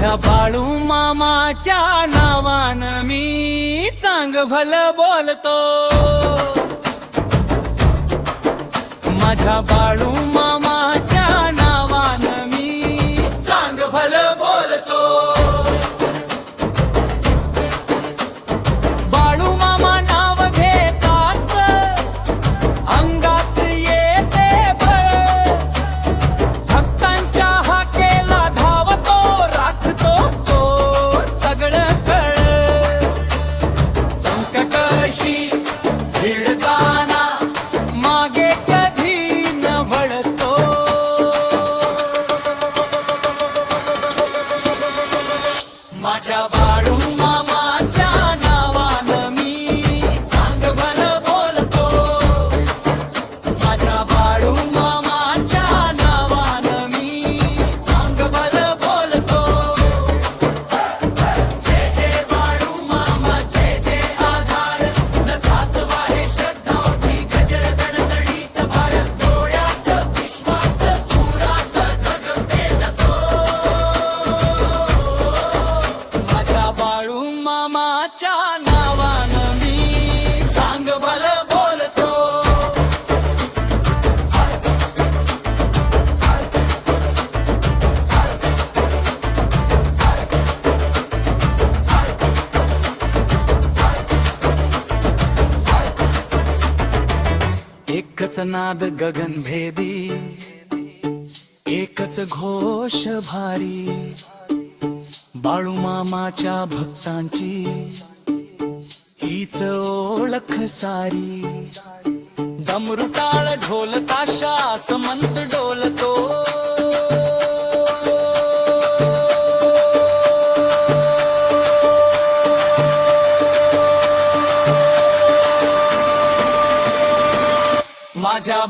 माझ्या बाळू मामाच्या नावानं मी चांग भलं बोलतो. माझ्या बाळू मामाच्या नावानं मी चांग भलं बोलतो. बाळू मामा नाव घेताच अंगात येते बळ. भक्तांच्या हाकेला धावतो, राखतो तो सगळं कळ. संकटाशी भिडताना मागे कधी न वळतो. माझ्या बाळू मामाच्या नावानं मी चांग भलं बोलतो. माझ्या बाळू मामाच्या नावानं मी चांग भलं बोलतो. जय जय बाळू मामा, जय जय आधार. न सातवा हे श्रद्धा ओठी, गजर दणदणीत भार. डोळ्यात विश्वास, पुरात धगधगेल तो. माझ्या बाळू मामाच्या नावानं मी चांग भलं बोलतो. एकच नाद गगनभेदी, एकच घोष भारी. बाळू मामाच्या भक्तांची हीच ओळख सारी. डमरू टाळ ढोल ताशा समंत डोलतो. माझ्या